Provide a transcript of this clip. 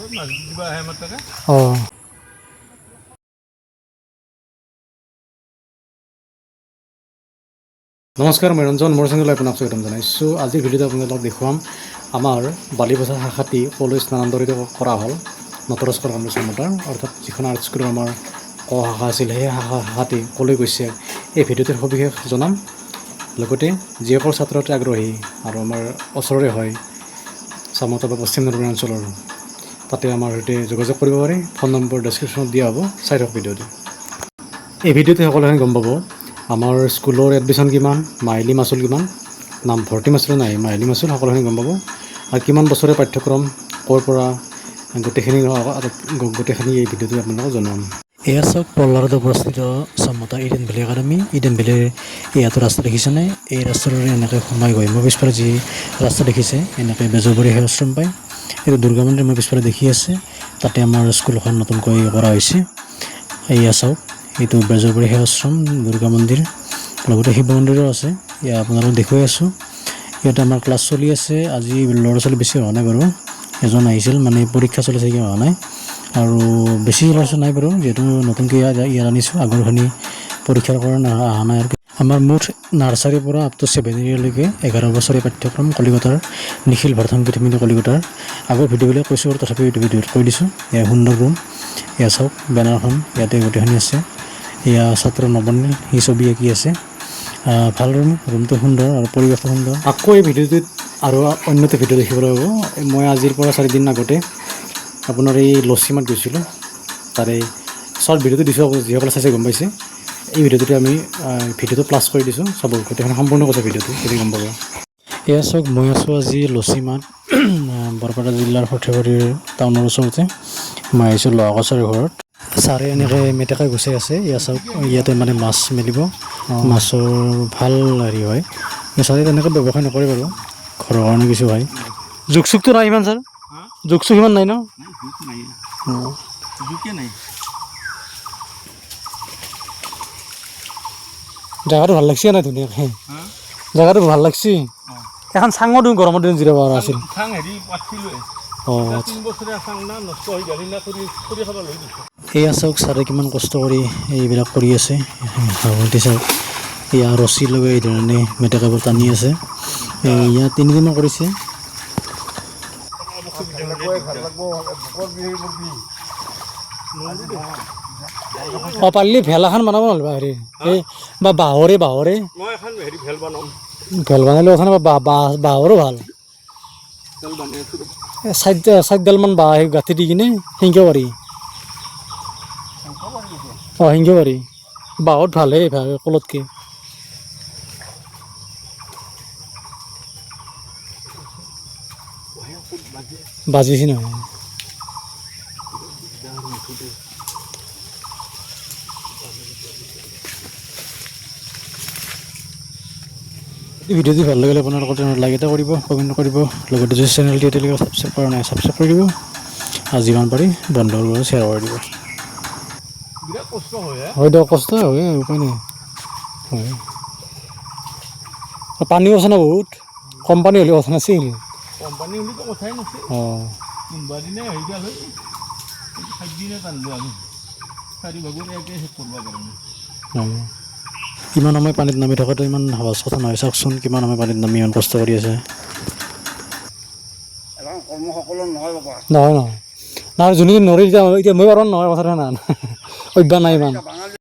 অঁ নমস্কাৰ, মই ৰঞ্জন মোৰ চেনেললৈ আপোনাক স্বাগতম জনাইছোঁ। আজিৰ ভিডিঅ'ত আপোনালোকক দেখুৱাম আমাৰ বালিবজাৰ শাখাটি কলৈ স্থানান্তৰিত কৰা হ'ল। নটৰাজ কৰ্মচাৰী মটাৰ অৰ্থাৎ যিখন আৰ্ট স্কুলৰ আমাৰ ক শাখা আছিল, সেই শাখাটি কলৈ গৈছে এই ভিডিঅ'টোৰ সবিশেষ জনাম। লগতে যিসকল ছাত্ৰ ছাত্ৰী আগ্ৰহী আৰু আমাৰ ওচৰৰে হয় চামতা বা পশ্চিম নলবাৰী অঞ্চলৰ, তাতে আমাৰ সৈতে যোগাযোগ কৰিব পাৰে। ফোন নম্বৰ ডেছক্ৰিপশ্যনত দিয়া হ'ব, চাই থাকক ভিডিঅ'টো। এই ভিডিঅ'তে সকলোখিনি গম পাব আমাৰ স্কুলৰ এডমিশ্যন কিমান, মাহিলী মাচুল কিমান, নাম ভৰ্তি মাচুল নাই, মাহিলী মাচুল সকলোখিনি গম পাব। আৰু কিমান বছৰে পাঠ্যক্ৰম, ক'ৰ পৰা, গোটেইখিনি এই ভিডিঅ'টো আপোনালোকক জনাম। এয়া চাওক পল্লাৰত অৱস্থিত চামতা ইডেন ভেলী একাডেমী। ইডেন ভেলীৰ ইয়াতো ৰাস্তা দেখিছেনে? এই ৰাস্তাটোৰে এনেকৈ সোমাই গৈ মোৰ পিছফালে যি ৰাস্তা দেখিছে, এনেকৈ বেজৰবাৰী সেৱা আশ্ৰম পায়। এইটো দুৰ্গা মন্দিৰ মোৰ পিছফালে দেখি আছে, তাতে আমাৰ স্কুলখন নতুনকৈ কৰা হৈছে। এয়া চাওক, এইটো বেজৰবাৰী সেৱা আশ্ৰম, দুৰ্গা মন্দিৰ, লগতে শিৱ মন্দিৰো আছে। ইয়াত আপোনালোকক দেখুৱাই আছোঁ। ইয়াতে আমাৰ ক্লাছ চলি আছে। আজি ল'ৰা ছোৱালী বেছি হোৱা নাই বাৰু, এজন আহিছিল, মানে পৰীক্ষা চলিছে কি হোৱা নাই। আৰু বেছি ল'ৰা ছোৱালী নাই বাৰু, যিহেতু নতুনকৈ ইয়াত আনিছোঁ, আগৰখিনি পৰীক্ষাৰ কাৰণে অহা নাই। আৰু আমাৰ মুঠ নাৰ্চাৰীৰ পৰা আপ টু 7 ইয়াৰলৈকে 11 বছৰীয়া পাঠ্যক্ৰম কলিকতাৰ নিখিল ভাৰতসংগীত সমিতি কলিকতাৰ। আগৰ ভিডিঅ'বিলাক কৈছোঁ আৰু তথাপিও এইটো ভিডিঅ'ত কৈ দিছোঁ। এয়া সুন্দৰ ৰুম, এয়া চাওক বেনাৰখন, ইয়াতে গোটেইখিনি আছে। এয়া ছাত্ৰ নৱনীল, সি ছবি আঁকি আছে। ভাল ৰুমটো সুন্দৰ আৰু পৰিৱেশটো সুন্দৰ। আকৌ এই ভিডিঅ'টোত আৰু অন্য এটা ভিডিঅ' দেখিবলৈ পাব। মই আজিৰ পৰা 4 দিন আগতে আপোনাৰ এই লচিমাত গৈছিলোঁ, তাৰে শ্বৰ্ট ভিডিঅ'টো দিছোঁ। যিসকলে চাইছে গম পাইছে। এই ভিডিঅ'টোতে আমি ভিডিঅ'টো প্লাছ কৰি দিছোঁ, চাব গোটেইখন সম্পূৰ্ণ কৈছে ভিডিঅ'টো, তেতিয়া গম পাব। এয়া চাওক, মই আছোঁ আজি লচিমাত, বৰপেটা জিলাৰ সৰ্থেবাৰী টাউনৰ ওচৰতে। মই আহিছোঁ লহাকছাৰীৰ ঘৰত। ছাৰে এনেকৈ মেটেকা গুচাই আছে। এয়া চাওক, ইয়াতে মানে মাছ মেলিব, মাছৰ ভাল হেৰি হয়। ছাৰে তেনেকৈ ব্যৱসায় নকৰে বাৰু, ঘৰৰ কাৰণে কিছু হয়। জোক চোকটো নাই ইমান ছাৰ, জোক চোক ইমান নাই ন? জেগাটো ভাল লাগছে নাই ধুনীয়াকৈ? জেগাটো ভাল লাগছে। এখন চাঙো দিওঁ, গৰমৰ দিনত জিৰাব পৰা আছিল। এয়া চাওক, ছাৰে কিমান কষ্ট কৰি এইবিলাক কৰি আছে। চাওক, এয়া ৰছী লগাই এই ধৰণে মেটেকাবোৰ টানি আছে। ইয়াত 3 দিনমান কৰিছে। পাৰিলে ভেল এখন বনাব নহ'লে হেৰি এই বা বাঁহৰে ভেল বনালে কথা নাই, বাঁহৰো ভাল। চাৰিডালমান বাঁহ গাঁঠি দি কিনে সেনেকৈ পাৰি। সেনেকৈ পাৰি, বাঁহত ভালহে কলতকৈ। বাজিছে নহয়। ভিডিঅ'টো ভাল লাগিলে আপোনালোকৰ লাইক এটা কৰিব, কমেণ্ট কৰিব, লগতে যদি চেনেলটো এতিয়ালৈকে ছাবস্ক্ৰাইব কৰা নাই ছাবস্ক্ৰাইব কৰি দিব, আৰু যিমান পাৰি বন্ধুৰ লগত শ্বেয়াৰ কৰি দিব। হয় দিয়ক, কষ্ট হয়, উপায় নাই। হয়, পানীও আছে ন বহুত, কম পানী হ'লে কথা নাছিল। অঁ ইমান সময় পানীত নামি থকাটো ইমান সহজ কথা নহয়। চাওকচোন কিমান সময় পানীত নামি ইমান কষ্ট কৰি আছে। নহয় নহয়, যোনে নৰে এতিয়া মই পাৰোঁ নহয়, কথাটো নাই অভ্যাস নাই ইমান।